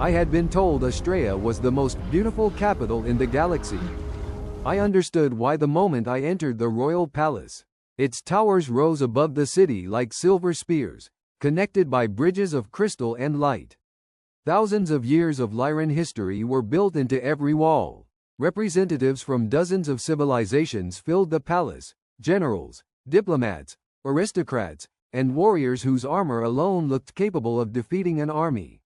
I had been told Australia was the most beautiful capital in the galaxy. I understood why the moment I entered the royal palace. Its towers rose above the city like silver spears, connected by bridges of crystal and light. Thousands of years of Lyran history were built into every wall. Representatives from dozens of civilizations filled the palace, generals, diplomats, aristocrats, and warriors whose armor alone looked capable of defeating an army.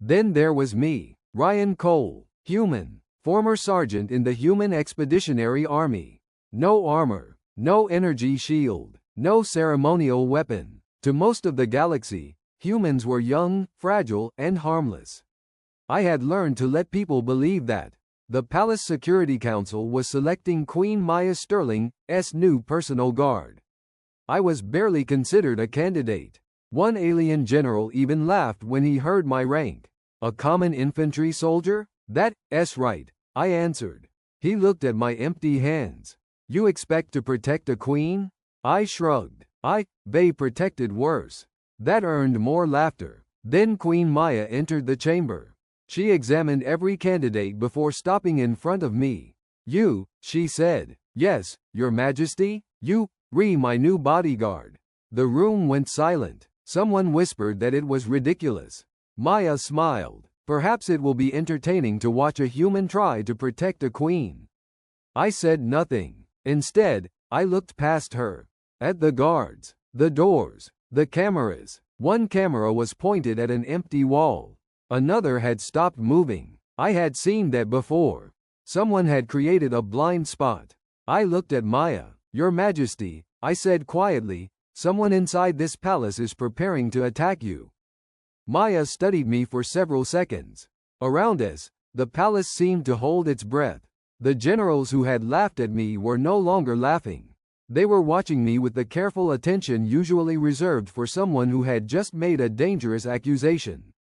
Then there was me, Ryan Cole, human, former sergeant in the Human Expeditionary Army. No armor, no energy shield, no ceremonial weapon. To most of the galaxy, humans were young, fragile, and harmless. I had learned to let people believe that. The Palace Security Council was selecting Queen Maya Sterling's new personal guard. I was barely considered a candidate. One alien general even laughed when he heard my rank. A common infantry soldier? That's right, I answered. He looked at my empty hands. You expect to protect a queen? I shrugged. They protected worse. That earned more laughter. Then Queen Maya entered the chamber. She examined every candidate before stopping in front of me. You, she said. Yes, Your Majesty, you, my new bodyguard. The room went silent. Someone whispered that it was ridiculous. Maya smiled. Perhaps it will be entertaining to watch a human try to protect a queen. I said nothing. Instead, I looked past her. At the guards, the doors, the cameras. One camera was pointed at an empty wall. Another had stopped moving. I had seen that before. Someone had created a blind spot. I looked at Maya. Your Majesty, I said quietly, someone inside this palace is preparing to attack you. Maya studied me for several seconds. Around us, the palace seemed to hold its breath. The generals who had laughed at me were no longer laughing. They were watching me with the careful attention usually reserved for someone who had just made a dangerous accusation.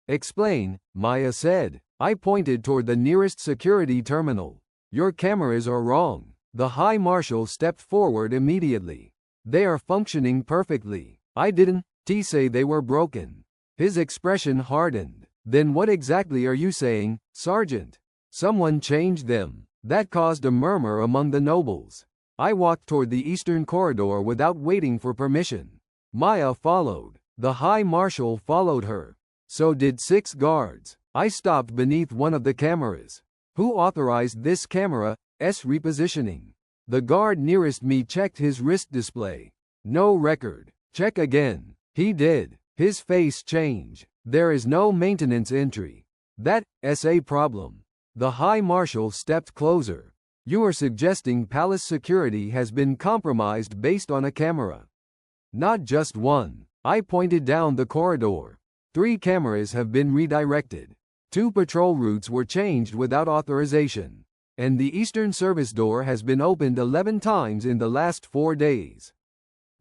Explain, Maya said. I pointed toward the nearest security terminal. Your cameras are wrong. The High Marshal stepped forward immediately. They are functioning perfectly. I didn't say they were broken. His expression hardened. Then what exactly are you saying, Sergeant? Someone changed them. That caused a murmur among the nobles. I walked toward the eastern corridor without waiting for permission. Maya followed. The High Marshal followed her. So did 6 guards. I stopped beneath one of the cameras. Who authorized this camera's repositioning? The guard nearest me checked his wrist display. No record. Check again. He did. His face changed. There is no maintenance entry. That's a problem. The High Marshal stepped closer. You are suggesting palace security has been compromised based on a camera. Not just one. I pointed down the corridor. 3 cameras have been redirected. 2 patrol routes were changed without authorization. And the eastern service door has been opened 11 times in the last 4 days.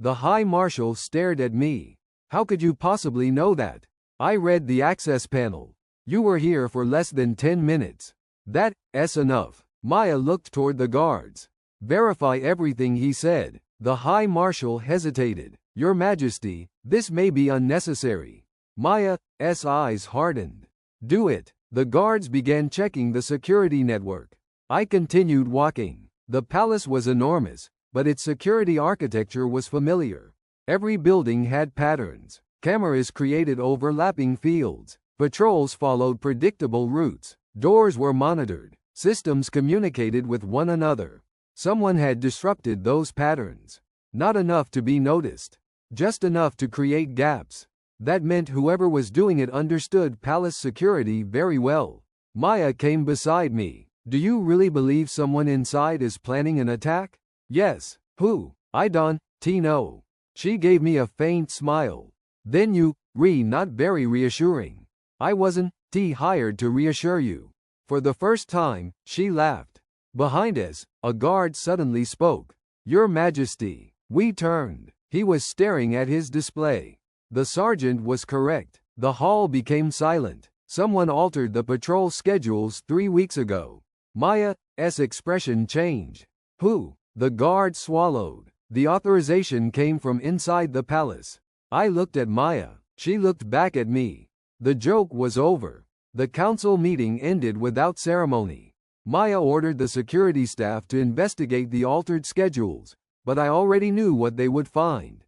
The High Marshal stared at me. How could you possibly know that? I read the access panel. You were here for less than 10 minutes. That's enough. Maya looked toward the guards. Verify everything he said. The High Marshal hesitated. Your Majesty, this may be unnecessary. Maya's eyes hardened. Do it. The guards began checking the security network. I continued walking. The palace was enormous, but its security architecture was familiar. Every building had patterns. Cameras created overlapping fields. Patrols followed predictable routes. Doors were monitored. Systems communicated with one another. Someone had disrupted those patterns. Not enough to be noticed. Just enough to create gaps. That meant whoever was doing it understood palace security very well. Maya came beside me. Do you really believe someone inside is planning an attack? Yes. Who? I don't know. She gave me a faint smile. Then you, not very reassuring. I wasn't hired to reassure you. For the first time, she laughed. Behind us, a guard suddenly spoke. Your Majesty. We turned. He was staring at his display. The sergeant was correct. The hall became silent. Someone altered the patrol schedules 3 weeks ago. Maya's expression changed. Who? The guard swallowed. The authorization came from inside the palace. I looked at Maya. She looked back at me. The joke was over. The council meeting ended without ceremony. Maya ordered the security staff to investigate the altered schedules, but I already knew what they would find.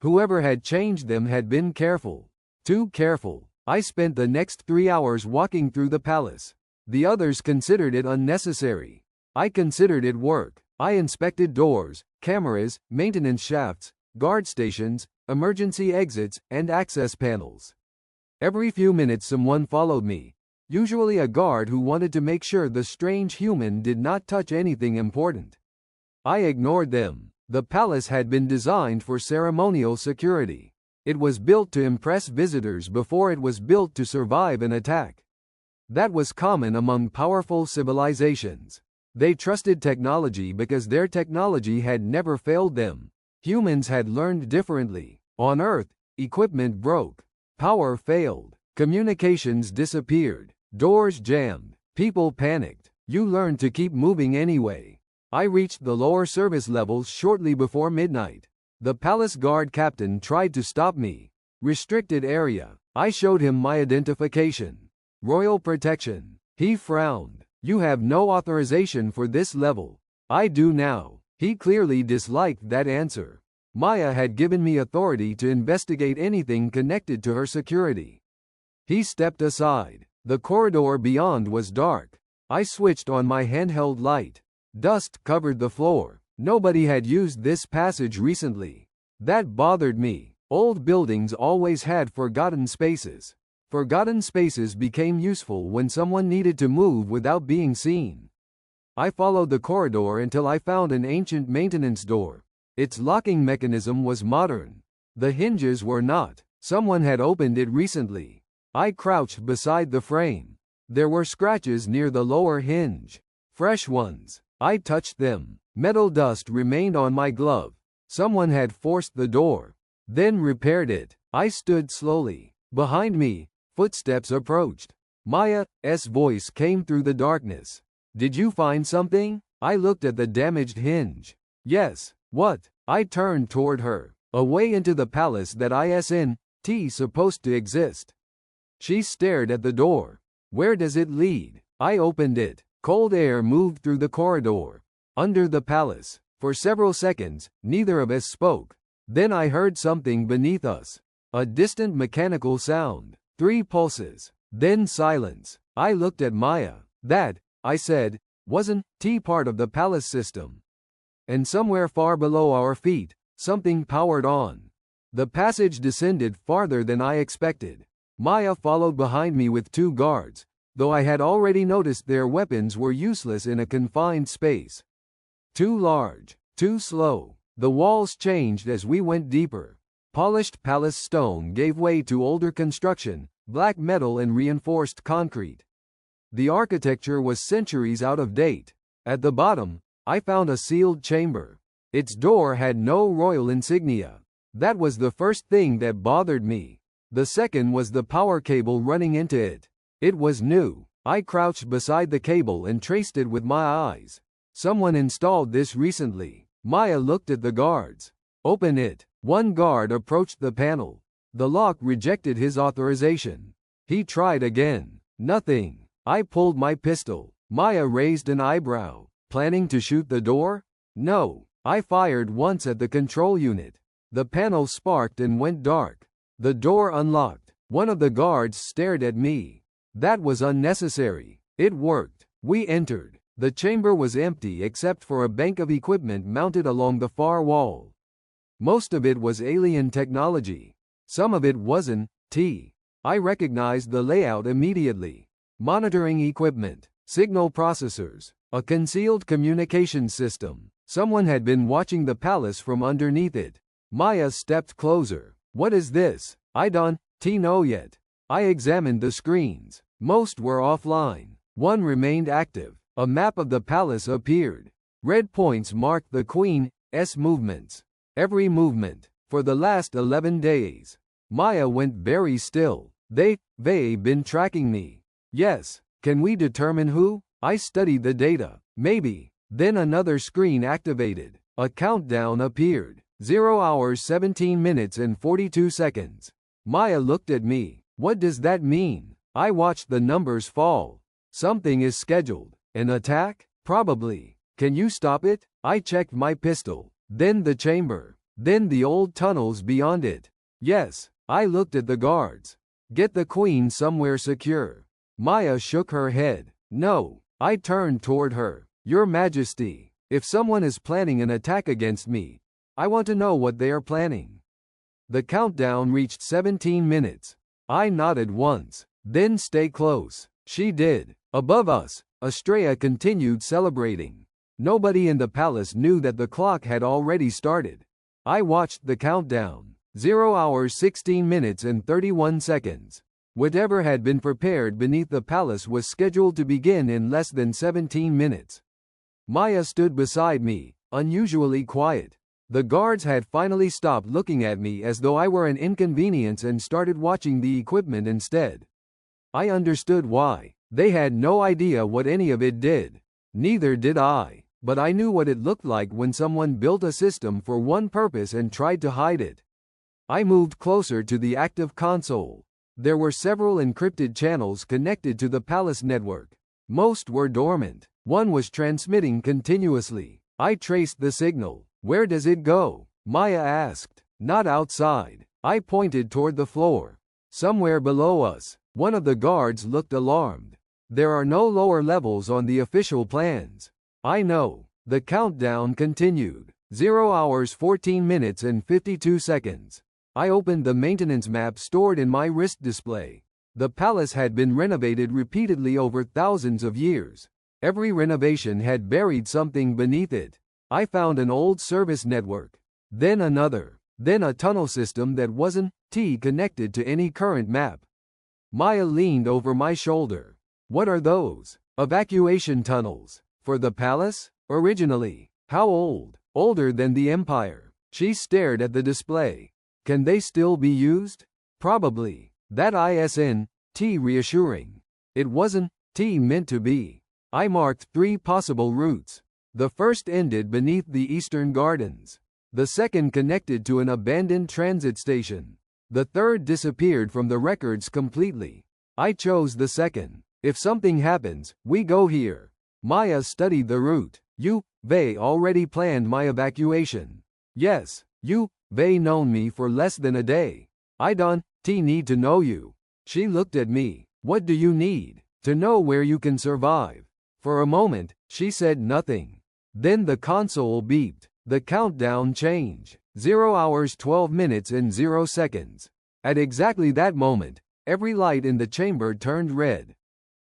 Whoever had changed them had been careful. Too careful. I spent the next 3 hours walking through the palace. The others considered it unnecessary. I considered it work. I inspected doors, cameras, maintenance shafts, guard stations, emergency exits, and access panels. Every few minutes someone followed me, usually a guard who wanted to make sure the strange human did not touch anything important. I ignored them. The palace had been designed for ceremonial security. It was built to impress visitors before it was built to survive an attack. That was common among powerful civilizations. They trusted technology because their technology had never failed them. Humans had learned differently. On Earth, equipment broke. Power failed. Communications disappeared. Doors jammed. People panicked. You learned to keep moving anyway. I reached the lower service levels shortly before midnight. The palace guard captain tried to stop me. Restricted area. I showed him my identification. Royal protection. He frowned. You have no authorization for this level. I do now. He clearly disliked that answer. Maya had given me authority to investigate anything connected to her security. He stepped aside. The corridor beyond was dark. I switched on my handheld light. Dust covered the floor. Nobody had used this passage recently. That bothered me. Old buildings always had forgotten spaces. Forgotten spaces became useful when someone needed to move without being seen. I followed the corridor until I found an ancient maintenance door. Its locking mechanism was modern. The hinges were not. Someone had opened it recently. I crouched beside the frame. There were scratches near the lower hinge. Fresh ones. I touched them. Metal dust remained on my glove. Someone had forced the door, then repaired it. I stood slowly. Behind me, footsteps approached. Maya's voice came through the darkness. Did you find something? I looked at the damaged hinge. Yes. What? I turned toward her. A way into the palace that isn't supposed to exist. She stared at the door. Where does it lead? I opened it. Cold air moved through the corridor. Under the palace. For several seconds, neither of us spoke. Then I heard something beneath us. A distant mechanical sound. 3 pulses. Then silence. I looked at Maya. That, I said, wasn't part of the palace system. And somewhere far below our feet, something powered on. The passage descended farther than I expected. Maya followed behind me with 2 guards, though I had already noticed their weapons were useless in a confined space. Too large, too slow. The walls changed as we went deeper. Polished palace stone gave way to older construction, black metal and reinforced concrete. The architecture was centuries out of date. At the bottom, I found a sealed chamber. Its door had no royal insignia. That was the first thing that bothered me. The second was the power cable running into it. It was new. I crouched beside the cable and traced it with my eyes. Someone installed this recently. Maya looked at the guards. Open it. One guard approached the panel. The lock rejected his authorization. He tried again. Nothing. I pulled my pistol. Maya raised an eyebrow. Planning to shoot the door? No. I fired once at the control unit. The panel sparked and went dark. The door unlocked. One of the guards stared at me. That was unnecessary. It worked. We entered. The chamber was empty except for a bank of equipment mounted along the far wall. Most of it was alien technology. Some of it wasn't. I recognized the layout immediately. Monitoring equipment, signal processors, a concealed communication system. Someone had been watching the palace from underneath it. Maya stepped closer. What is this? I don't know yet. I examined the screens. Most were offline. One remained active. A map of the palace appeared. Red points marked the Queen's movements. Every movement. For the last 11 days. Maya went very still. They've been tracking me. Yes. Can we determine who? I studied the data. Maybe. Then another screen activated. A countdown appeared. 0 hours 17 minutes and 42 seconds. Maya looked at me. What does that mean? I watched the numbers fall. Something is scheduled. An attack? Probably. Can you stop it? I checked my pistol. Then the chamber. Then the old tunnels beyond it. Yes. I looked at the guards. Get the queen somewhere secure. Maya shook her head. No. I turned toward her. Your Majesty, if someone is planning an attack against me, I want to know what they are planning. The countdown reached 17 minutes. I nodded once. Then stay close. She did. Above us, Estrella continued celebrating. Nobody in the palace knew that the clock had already started. I watched the countdown. 0 hours 16 minutes and 31 seconds. Whatever had been prepared beneath the palace was scheduled to begin in less than 17 minutes. Maya stood beside me, unusually quiet. The guards had finally stopped looking at me as though I were an inconvenience and started watching the equipment instead. I understood why. They had no idea what any of it did. Neither did I, but I knew what it looked like when someone built a system for one purpose and tried to hide it. I moved closer to the active console. There were several encrypted channels connected to the palace network. Most were dormant. One was transmitting continuously. I traced the signal. Where does it go? Maya asked. Not outside. I pointed toward the floor. Somewhere below us. One of the guards looked alarmed. There are no lower levels on the official plans. I know. The countdown continued. 0 hours 14 minutes and 52 seconds. I opened the maintenance map stored in my wrist display. The palace had been renovated repeatedly over thousands of years. Every renovation had buried something beneath it. I found an old service network. Then another. Then a tunnel system that wasn't connected to any current map. Maya leaned over my shoulder. What are those? Evacuation tunnels. For the palace? Originally. How old? Older than the Empire. She stared at the display. Can they still be used? Probably. That isn't reassuring. It wasn't meant to be. I marked 3 possible routes. The first ended beneath the Eastern Gardens. The second connected to an abandoned transit station. The third disappeared from the records completely. I chose the second. If something happens, we go here. Maya studied the route. They already planned my evacuation. Yes, they known me for less than a day. I don't need to know you. She looked at me. What do you need? To know where you can survive. For a moment, she said nothing. Then the console beeped. The countdown changed. 0 hours 12 minutes and 0 seconds. At exactly that moment, every light in the chamber turned red.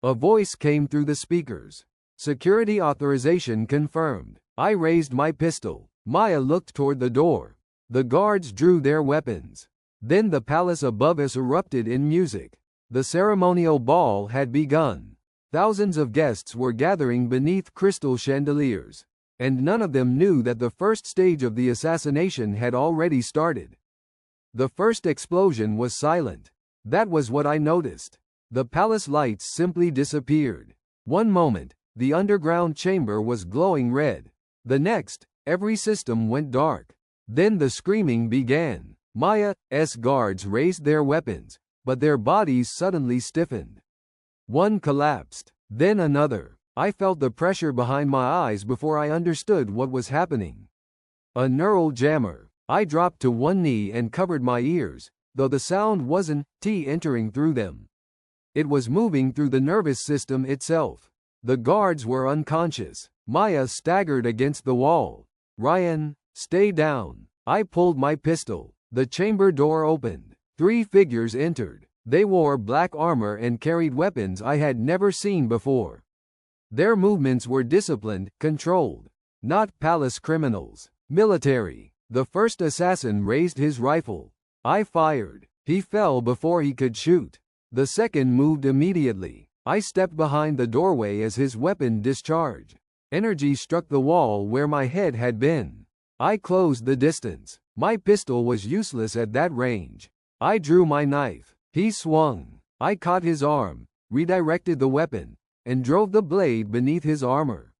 A voice came through the speakers. Security authorization confirmed. I raised my pistol. Maya looked toward the door. The guards drew their weapons. Then the palace above us erupted in music. The ceremonial ball had begun. Thousands of guests were gathering beneath crystal chandeliers. And none of them knew that the first stage of the assassination had already started. The first explosion was silent. That was what I noticed. The palace lights simply disappeared. One moment, the underground chamber was glowing red. The next, every system went dark. Then the screaming began. Maya's guards raised their weapons, but their bodies suddenly stiffened. One collapsed, then another. I felt the pressure behind my eyes before I understood what was happening. A neural jammer. I dropped to one knee and covered my ears, though the sound wasn't entering through them. It was moving through the nervous system itself. The guards were unconscious. Maya staggered against the wall. Ryan, stay down. I pulled my pistol. The chamber door opened. 3 figures entered. They wore black armor and carried weapons I had never seen before. Their movements were disciplined, controlled. Not palace criminals. Military. The first assassin raised his rifle. I fired. He fell before he could shoot. The second moved immediately. I stepped behind the doorway as his weapon discharged. Energy struck the wall where my head had been. I closed the distance. My pistol was useless at that range. I drew my knife. He swung. I caught his arm, redirected the weapon, and drove the blade beneath his armor.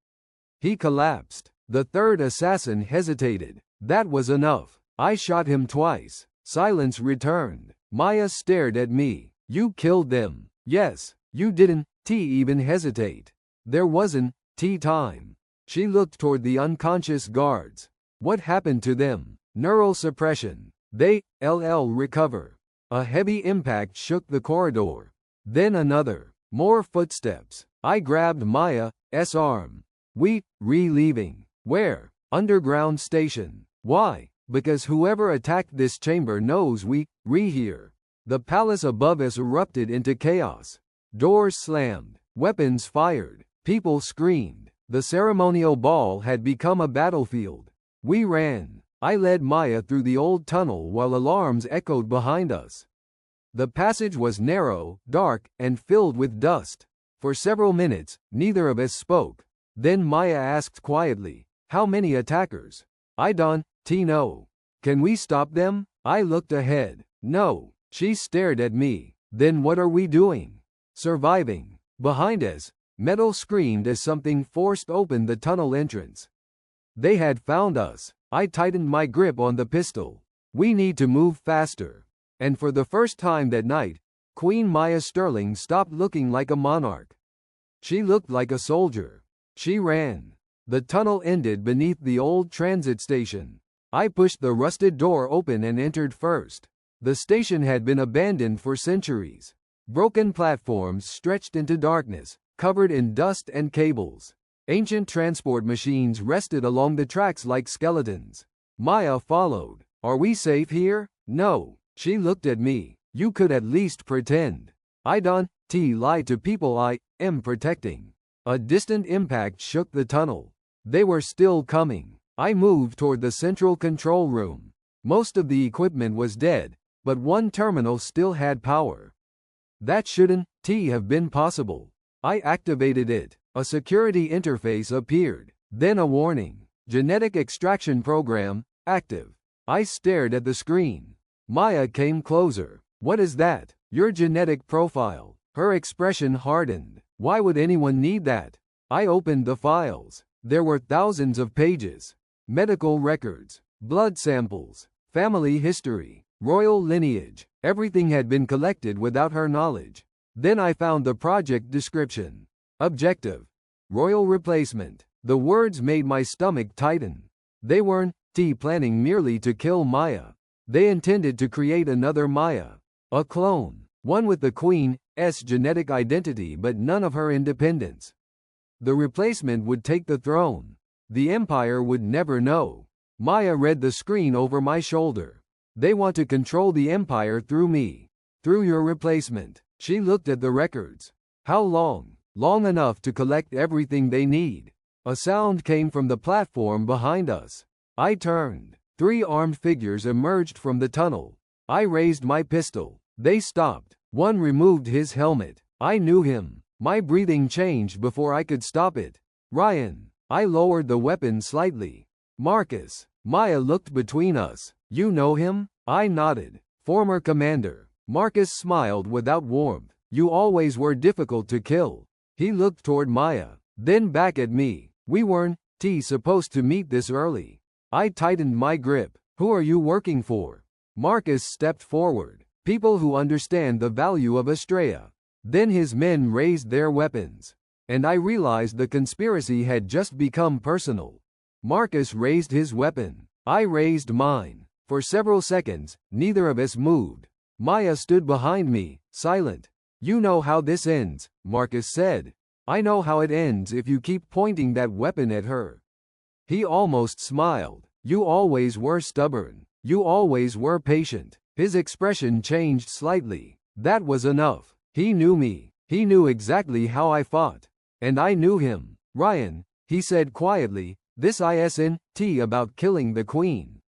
He collapsed. The third assassin hesitated. That was enough. I shot him twice. Silence returned. Maya stared at me. You killed them. Yes, you didn't even hesitate. There wasn't tea time. She looked toward the unconscious guards. What happened to them? Neural suppression. They recover. A heavy impact shook the corridor. Then another. More footsteps. I grabbed Maya's arm. We leaving. Where? Underground station. Why? Because whoever attacked this chamber knows we here. The palace above us erupted into chaos. Doors slammed. Weapons fired. People screamed. The ceremonial ball had become a battlefield. We ran. I led Maya through the old tunnel while alarms echoed behind us. The passage was narrow, dark, and filled with dust. For several minutes, neither of us spoke. Then Maya asked quietly, "How many attackers?" I don't know. Can we stop them? I looked ahead. No. She stared at me. Then what are we doing? Surviving. Behind us, metal screamed as something forced open the tunnel entrance. They had found us. I tightened my grip on the pistol. We need to move faster. And for the first time that night, Queen Maya Sterling stopped looking like a monarch. She looked like a soldier. She ran. The tunnel ended beneath the old transit station. I pushed the rusted door open and entered first. The station had been abandoned for centuries. Broken platforms stretched into darkness, covered in dust and cables. Ancient transport machines rested along the tracks like skeletons. Maya followed. Are we safe here? No. She looked at me. You could at least pretend. I don't lie to people I am protecting. A distant impact shook the tunnel. They were still coming. I moved toward the central control room. Most of the equipment was dead, but one terminal still had power. That shouldn't have been possible. I activated it. A security interface appeared. Then a warning. Genetic extraction program, active. I stared at the screen. Maya came closer. What is that? Your genetic profile. Her expression hardened. Why would anyone need that? I opened the files. There were thousands of pages. Medical records, blood samples, family history, royal lineage. Everything had been collected without her knowledge. Then I found the project description. Objective. Royal replacement. The words made my stomach tighten. They weren't planning merely to kill Maya. They intended to create another Maya. A clone. One with the Queen's genetic identity but none of her independence. The replacement would take the throne. The Empire would never know. Maya read the screen over my shoulder. They want to control the Empire through me. Through your replacement. She looked at the records. How long? Long enough to collect everything they need. A sound came from the platform behind us. I turned. 3 armed figures emerged from the tunnel. I raised my pistol. They stopped. One removed his helmet. I knew him. My breathing changed before I could stop it. Ryan. I lowered the weapon slightly. Marcus. Maya looked between us. You know him? I nodded. Former commander. Marcus smiled without warmth. You always were difficult to kill. He looked toward Maya, then back at me. We weren't supposed to meet this early. I tightened my grip. Who are you working for? Marcus stepped forward. People who understand the value of Estrella. Then his men raised their weapons. And I realized the conspiracy had just become personal. Marcus raised his weapon. I raised mine. For several seconds, neither of us moved. Maya stood behind me, silent. You know how this ends, Marcus said. I know how it ends if you keep pointing that weapon at her. He almost smiled. You always were stubborn. You always were patient. His expression changed slightly. That was enough. He knew me. He knew exactly how I fought. And I knew him. Ryan, he said quietly, this isn't about killing the Queen.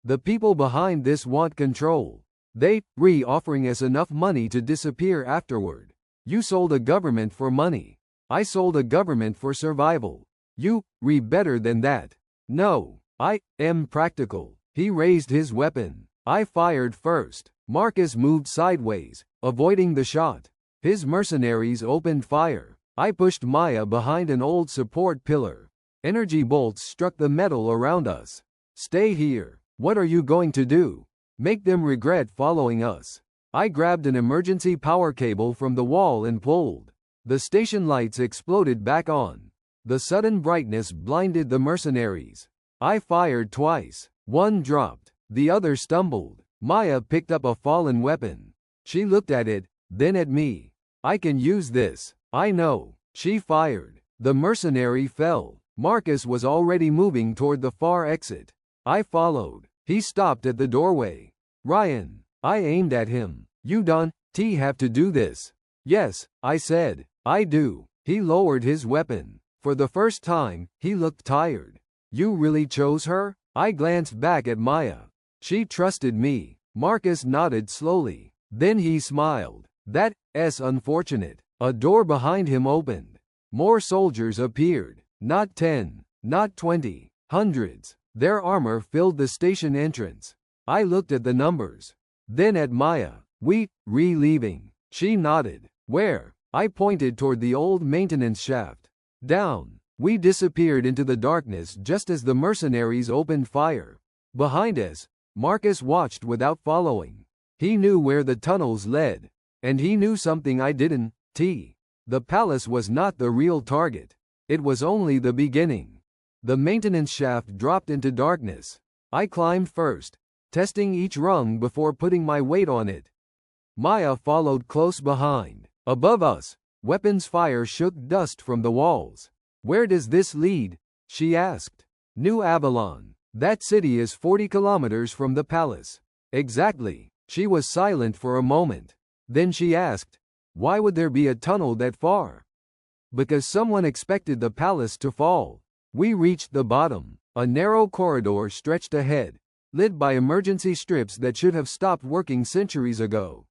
The people behind this want control. They offering us enough money to disappear afterward. You sold a government for money. I sold a government for survival. You better than that. No, I am practical. He raised his weapon. I fired first. Marcus moved sideways, avoiding the shot. His mercenaries opened fire. I pushed Maya behind an old support pillar. Energy bolts struck the metal around us. Stay here. What are you going to do? Make them regret following us. I grabbed an emergency power cable from the wall and pulled. The station lights exploded back on. The sudden brightness blinded the mercenaries. I fired twice. One dropped. The other stumbled. Maya picked up a fallen weapon. She looked at it, then at me. I can use this. I know. She fired. The mercenary fell. Marcus was already moving toward the far exit. I followed. He stopped at the doorway. Ryan. I aimed at him. You don't have to do this. Yes, I said. I do. He lowered his weapon. For the first time, he looked tired. You really chose her? I glanced back at Maya. She trusted me. Marcus nodded slowly. Then he smiled. That's unfortunate. A door behind him opened. More soldiers appeared. Not 10, not 20, hundreds. Their armor filled the station entrance. I looked at the numbers. Then at Maya. Leaving. She nodded. Where? I pointed toward the old maintenance shaft. Down. We disappeared into the darkness just as the mercenaries opened fire. Behind us, Marcus watched without following. He knew where the tunnels led. And he knew something I didn't. The palace was not the real target. It was only the beginning. The maintenance shaft dropped into darkness. I climbed first, testing each rung before putting my weight on it. Maya followed close behind. Above us, weapons fire shook dust from the walls. Where does this lead? She asked. New Avalon. That city is 40 kilometers from the palace. Exactly. She was silent for a moment. Then she asked, why would there be a tunnel that far? Because someone expected the palace to fall. We reached the bottom. A narrow corridor stretched ahead, lit by emergency strips that should have stopped working centuries ago.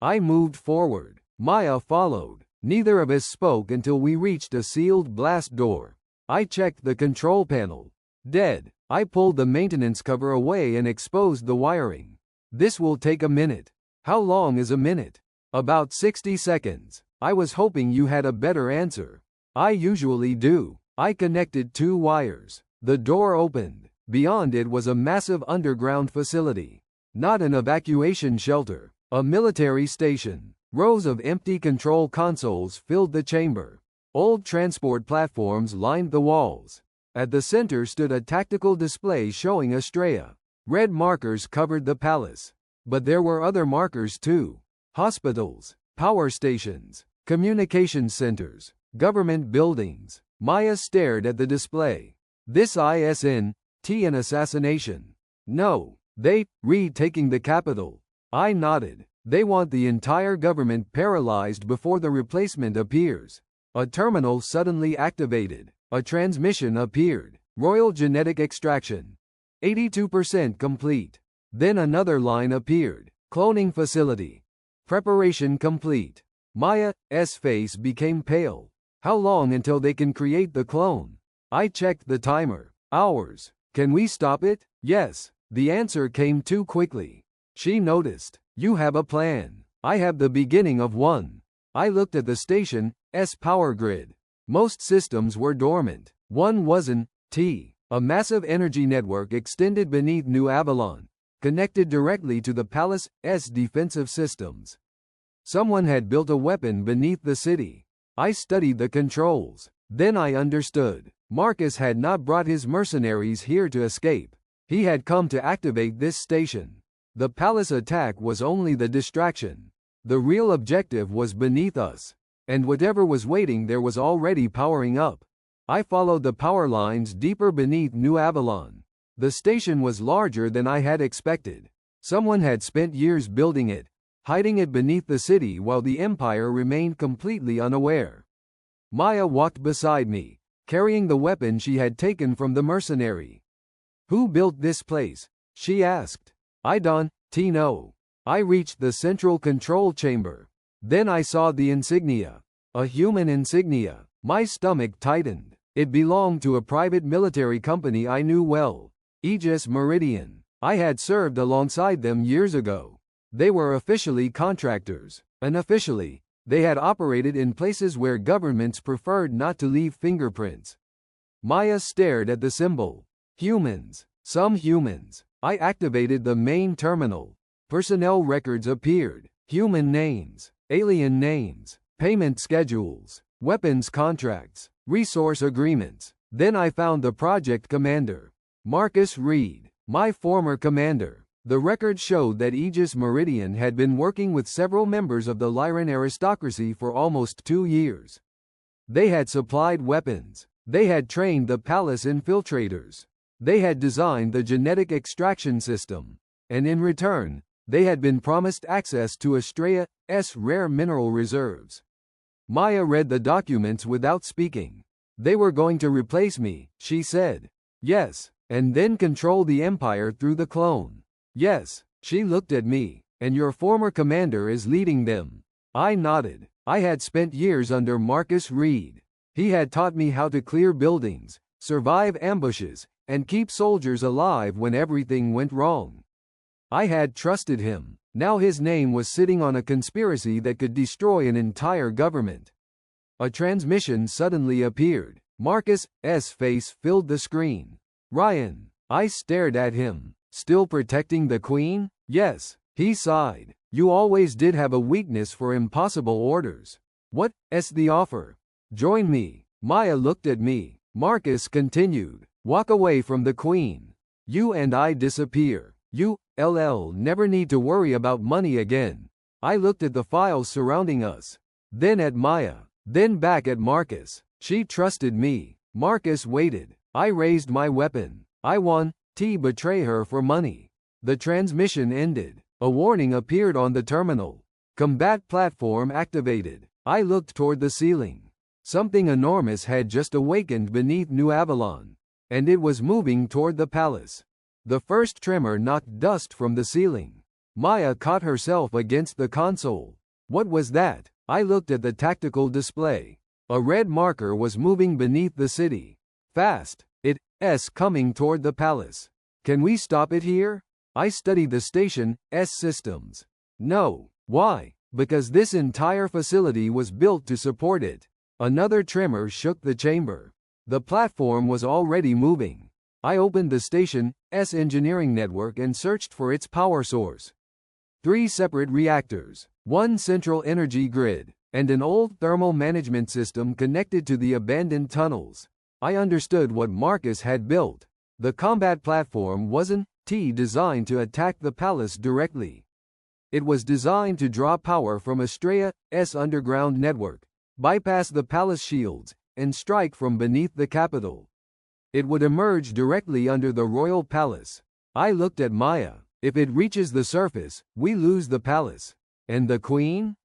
I moved forward. Maya followed. Neither of us spoke until we reached a sealed blast door. I checked the control panel. Dead. I pulled the maintenance cover away and exposed the wiring. This will take a minute. How long is a minute? About 60 seconds. I was hoping you had a better answer. I usually do. I connected 2 wires. The door opened. Beyond it was a massive underground facility. Not an evacuation shelter. A military station. Rows of empty control consoles filled the chamber. Old transport platforms lined the walls. At the center stood a tactical display showing Estrella. Red markers covered the palace. But there were other markers too. Hospitals, power stations, communication centers, government buildings. Maya stared at the display. This isn't an assassination. No, they retaking the capital. I nodded. They want the entire government paralyzed before the replacement appears. A terminal suddenly activated. A transmission appeared. Royal genetic extraction. 82% complete. Then another line appeared. Cloning facility. Preparation complete. Maya's face became pale. How long until they can create the clone? I checked the timer. Hours. Can we stop it? Yes. The answer came too quickly. She noticed. You have a plan. I have the beginning of one. I looked at the station's power grid. Most systems were dormant. One wasn't. A massive energy network extended beneath New Avalon, connected directly to the palace's defensive systems. Someone had built a weapon beneath the city. I studied the controls. Then I understood. Marcus had not brought his mercenaries here to escape. He had come to activate this station. The palace attack was only the distraction. The real objective was beneath us. And whatever was waiting there was already powering up. I followed the power lines deeper beneath New Avalon. The station was larger than I had expected. Someone had spent years building it, hiding it beneath the city while the Empire remained completely unaware. Maya walked beside me, carrying the weapon she had taken from the mercenary. Who built this place? She asked. I don't know. I reached the central control chamber. Then I saw the insignia. A human insignia. My stomach tightened. It belonged to a private military company I knew well. Aegis Meridian. I had served alongside them years ago. They were officially contractors. Unofficially, they had operated in places where governments preferred not to leave fingerprints. Maya stared at the symbol. Humans. Some humans. I activated the main terminal. Personnel records appeared. Human names, alien names, payment schedules, weapons contracts, resource agreements. Then I found the project commander, Marcus Reed, my former commander. The record showed that Aegis Meridian had been working with several members of the Lyran aristocracy for almost 2 years. They had supplied weapons. They had trained the palace infiltrators. They had designed the genetic extraction system. And in return, they had been promised access to Astrea's rare mineral reserves. Maya read the documents without speaking. They were going to replace me, she said. Yes, and then control the Empire through the clone. Yes, she looked at me, and your former commander is leading them. I nodded. I had spent years under Marcus Reed. He had taught me how to clear buildings, survive ambushes, and keep soldiers alive when everything went wrong. I had trusted him. Now his name was sitting on a conspiracy that could destroy an entire government. A transmission suddenly appeared. Marcus's face filled the screen. Ryan. I stared at him. Still protecting the Queen? Yes. He sighed. You always did have a weakness for impossible orders. What's the offer? Join me. Maya looked at me. Marcus continued. Walk away from the Queen. You and I disappear. You, never need to worry about money again. I looked at the files surrounding us. Then at Maya. Then back at Marcus. She trusted me. Marcus waited. I raised my weapon. I won. Betray her for money. The transmission ended. A warning appeared on the terminal. Combat platform activated. I looked toward the ceiling. Something enormous had just awakened beneath New Avalon, and it was moving toward the palace. The first tremor knocked dust from the ceiling. Maya caught herself against the console. What was that? I looked at the tactical display. A red marker was moving beneath the city. Fast. It's coming toward the palace. Can we stop it here? I studied the station's systems. No. Why? Because this entire facility was built to support it. Another tremor shook the chamber. The platform was already moving. I opened the station's engineering network and searched for its power source. 3 separate reactors, 1 central energy grid, and an old thermal management system connected to the abandoned tunnels. I understood what Marcus had built. The combat platform wasn't designed to attack the palace directly. It was designed to draw power from Astrea's underground network, bypass the palace shields, and strike from beneath the capital. It would emerge directly under the royal palace. I looked at Maya. If it reaches the surface, we lose the palace. And the Queen?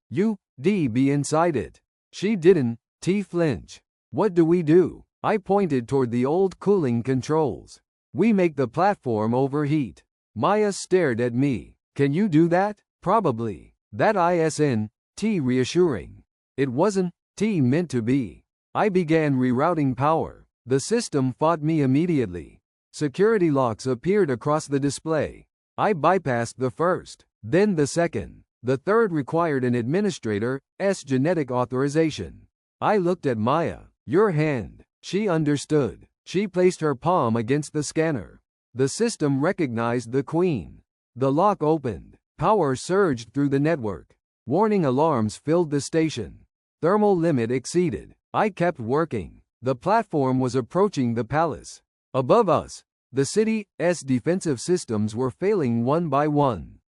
Be inside it. She didn't flinch. What do we do? I pointed toward the old cooling controls. We make the platform overheat. Maya stared at me. Can you do that? Probably. That isn't reassuring. It wasn't meant to be. I began rerouting power. The system fought me immediately. Security locks appeared across the display. I bypassed the first, then the second. The third required an administrator's genetic authorization. I looked at Maya. Your hand. She understood. She placed her palm against the scanner. The system recognized the Queen. The lock opened. Power surged through the network. Warning alarms filled the station. Thermal limit exceeded. I kept working. The platform was approaching the palace. Above us, the city's defensive systems were failing one by one.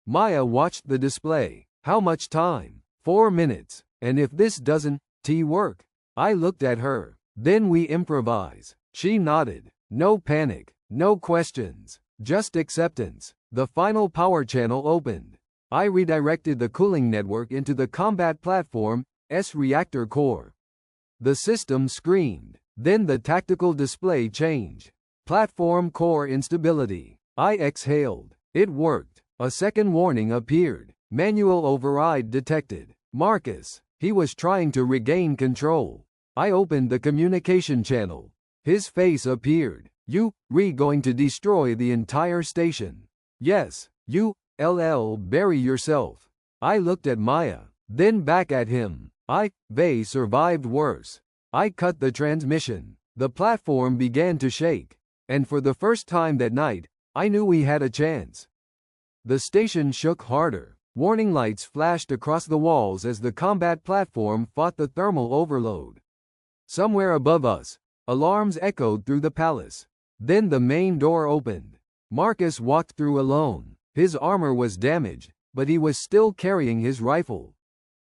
Maya watched the display. How much time? 4 minutes. And if this doesn't work? I looked at her. Then we improvise. She nodded. No panic. No questions. Just acceptance. The final power channel opened. I redirected the cooling network into the combat platform's reactor core. The system screamed. Then the tactical display changed. Platform core instability. I exhaled. It worked. A second warning appeared. Manual override detected. Marcus. He was trying to regain control. I opened the communication channel. His face appeared. Going to destroy the entire station. Yes. Bury yourself. I looked at Maya. Then back at him. They survived worse. I cut the transmission. The platform began to shake. And for the first time that night, I knew we had a chance. The station shook harder. Warning lights flashed across the walls as the combat platform fought the thermal overload. Somewhere above us, alarms echoed through the palace. Then the main door opened. Marcus walked through alone. His armor was damaged, but he was still carrying his rifle.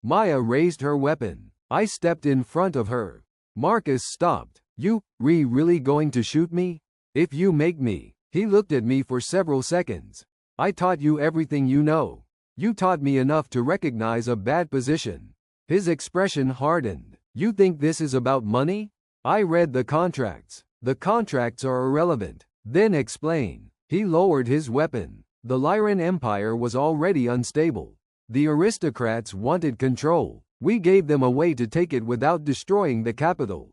Maya raised her weapon. I stepped in front of her. Marcus stopped. You, really going to shoot me? If you make me. He looked at me for several seconds. I taught you everything you know. You taught me enough to recognize a bad position. His expression hardened. You think this is about money? I read the contracts. The contracts are irrelevant. Then explain. He lowered his weapon. The Lyran Empire was already unstable. The aristocrats wanted control. We gave them a way to take it without destroying the capital.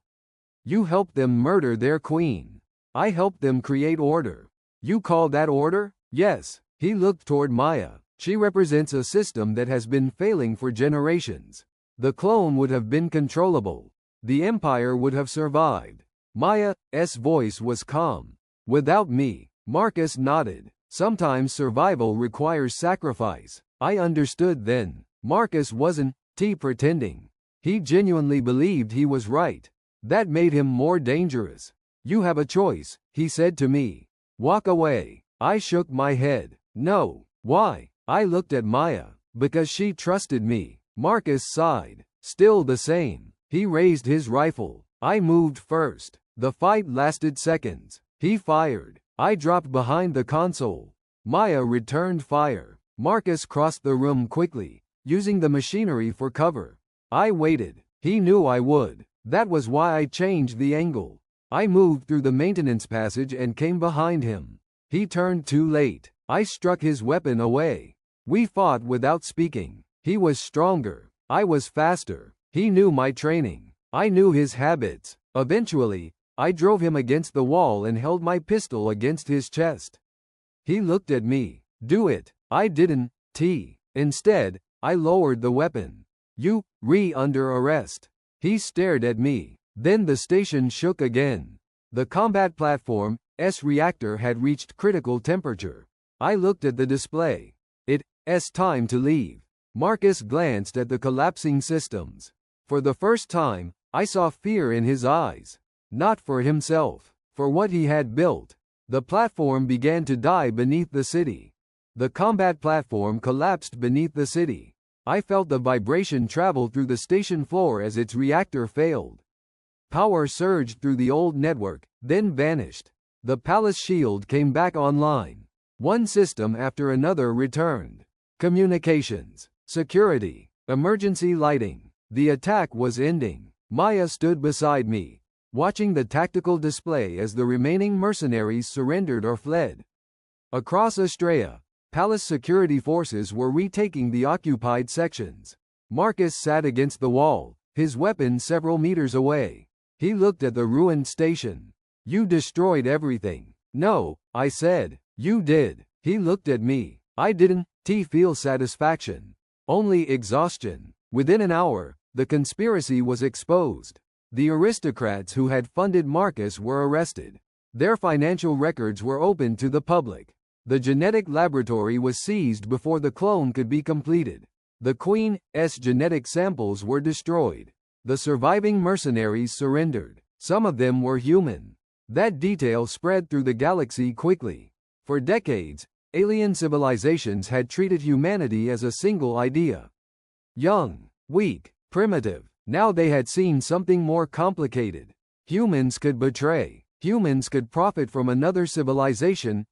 You helped them murder their queen. I helped them create order. You call that order? Yes. He looked toward Maya. She represents a system that has been failing for generations. The clone would have been controllable. The empire would have survived. Maya's voice was calm. Without me. Marcus nodded. Sometimes survival requires sacrifice. I understood then. Marcus wasn't pretending. He genuinely believed he was right. That made him more dangerous. You have a choice, he said to me. Walk away. I shook my head. No. Why? I looked at Maya. Because she trusted me. Marcus sighed. Still the same. He raised his rifle. I moved first. The fight lasted seconds. He fired. I dropped behind the console. Maya returned fire. Marcus crossed the room quickly, using the machinery for cover. I waited. He knew I would. That was why I changed the angle. I moved through the maintenance passage and came behind him. He turned too late. I struck his weapon away. We fought without speaking. He was stronger. I was faster. He knew my training. I knew his habits. Eventually, I drove him against the wall and held my pistol against his chest. He looked at me. Do it. I didn't. Instead, I lowered the weapon. You, under arrest. He stared at me. Then the station shook again. The combat platform's reactor had reached critical temperature. I looked at the display. It's time to leave. Marcus glanced at the collapsing systems. For the first time, I saw fear in his eyes. Not for himself. For what he had built. The platform began to die beneath the city. The combat platform collapsed beneath the city. I felt the vibration travel through the station floor as its reactor failed. Power surged through the old network, then vanished. The palace shield came back online. One system after another returned. Communications, security, emergency lighting. The attack was ending. Maya stood beside me, watching the tactical display as the remaining mercenaries surrendered or fled. Across Astraea, palace security forces were retaking the occupied sections. Marcus sat against the wall, his weapon several meters away. He looked at the ruined station. You destroyed everything. No, I said. You did. He looked at me. I didn't feel satisfaction. Only exhaustion. Within an hour, the conspiracy was exposed. The aristocrats who had funded Marcus were arrested. Their financial records were opened to the public. The genetic laboratory was seized before the clone could be completed. The Queen's genetic samples were destroyed. The surviving mercenaries surrendered. Some of them were human. That detail spread through the galaxy quickly. For decades, alien civilizations had treated humanity as a single idea. Young, weak, primitive. Now they had seen something more complicated. Humans could betray. Humans could profit from another civilization's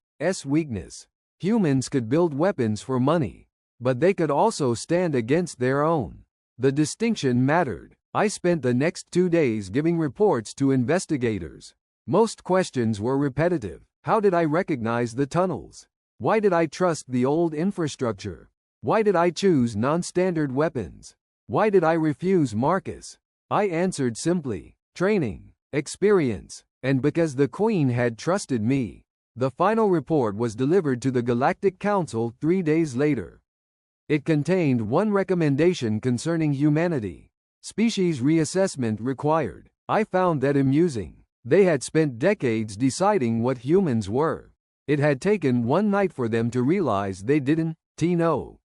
weakness. Humans could build weapons for money. But they could also stand against their own. The distinction mattered. I spent the next 2 days giving reports to investigators. Most questions were repetitive. How did I recognize the tunnels? Why did I trust the old infrastructure? Why did I choose non-standard weapons? Why did I refuse Marcus? I answered simply, training, experience, and because the Queen had trusted me. The final report was delivered to the Galactic Council 3 days later. It contained one recommendation concerning humanity. Species reassessment required. I found that amusing. They had spent decades deciding what humans were. It had taken one night for them to realize they didn't know.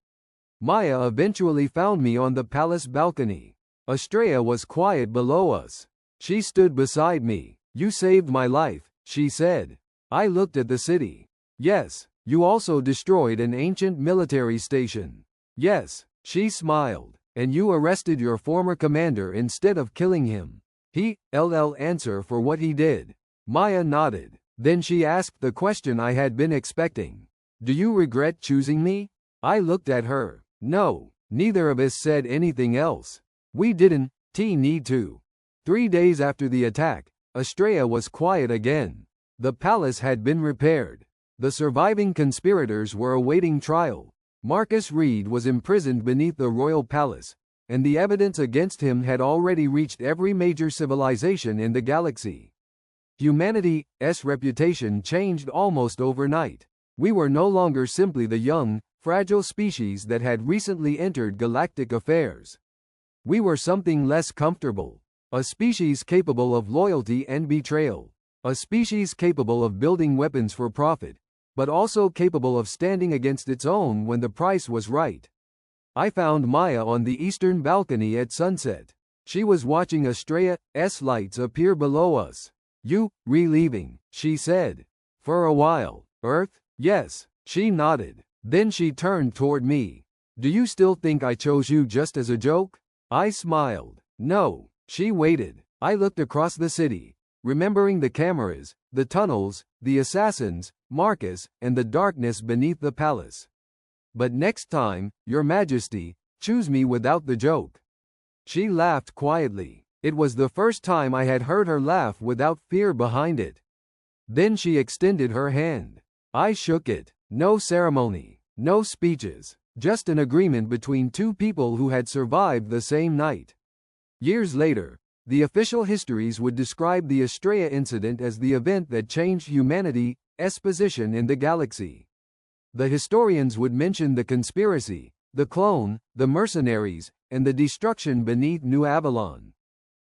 Maya eventually found me on the palace balcony. Estrella was quiet below us. She stood beside me. You saved my life, she said. I looked at the city. Yes. You also destroyed an ancient military station. Yes. She smiled. And you arrested your former commander instead of killing him. He'll answer for what he did. Maya nodded. Then she asked the question I had been expecting. Do you regret choosing me? I looked at her. No. Neither of us said anything else. We didn't need to. 3 days after the attack, Estrella was quiet again. The palace had been repaired. The surviving conspirators were awaiting trial. Marcus Reed was imprisoned beneath the royal palace, and the evidence against him had already reached every major civilization in the galaxy. Humanity's reputation changed almost overnight. We were no longer simply the young, fragile species that had recently entered galactic affairs. We were something less comfortable. A species capable of loyalty and betrayal. A species capable of building weapons for profit, but also capable of standing against its own when the price was right. I found Maya on the eastern balcony at sunset. She was watching Estrella's lights appear below us. You leaving, she said. For a while. Earth? Yes, she nodded. Then she turned toward me. Do you still think I chose you just as a joke? I smiled. No. She waited. I looked across the city, remembering the cameras, the tunnels, the assassins, Marcus, and the darkness beneath the palace. But next time, Your Majesty, choose me without the joke. She laughed quietly. It was the first time I had heard her laugh without fear behind it. Then she extended her hand. I shook it. No ceremony, no speeches, just an agreement between two people who had survived the same night. Years later, the official histories would describe the Estrella incident as the event that changed humanity's position in the galaxy. The historians would mention the conspiracy, the clone, the mercenaries, and the destruction beneath New Avalon.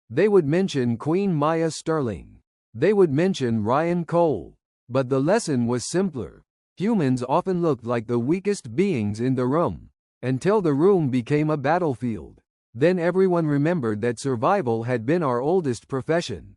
They would mention Queen Maya Sterling. They would mention Ryan Cole. But the lesson was simpler. Humans often looked like the weakest beings in the room, until the room became a battlefield. Then everyone remembered that survival had been our oldest profession.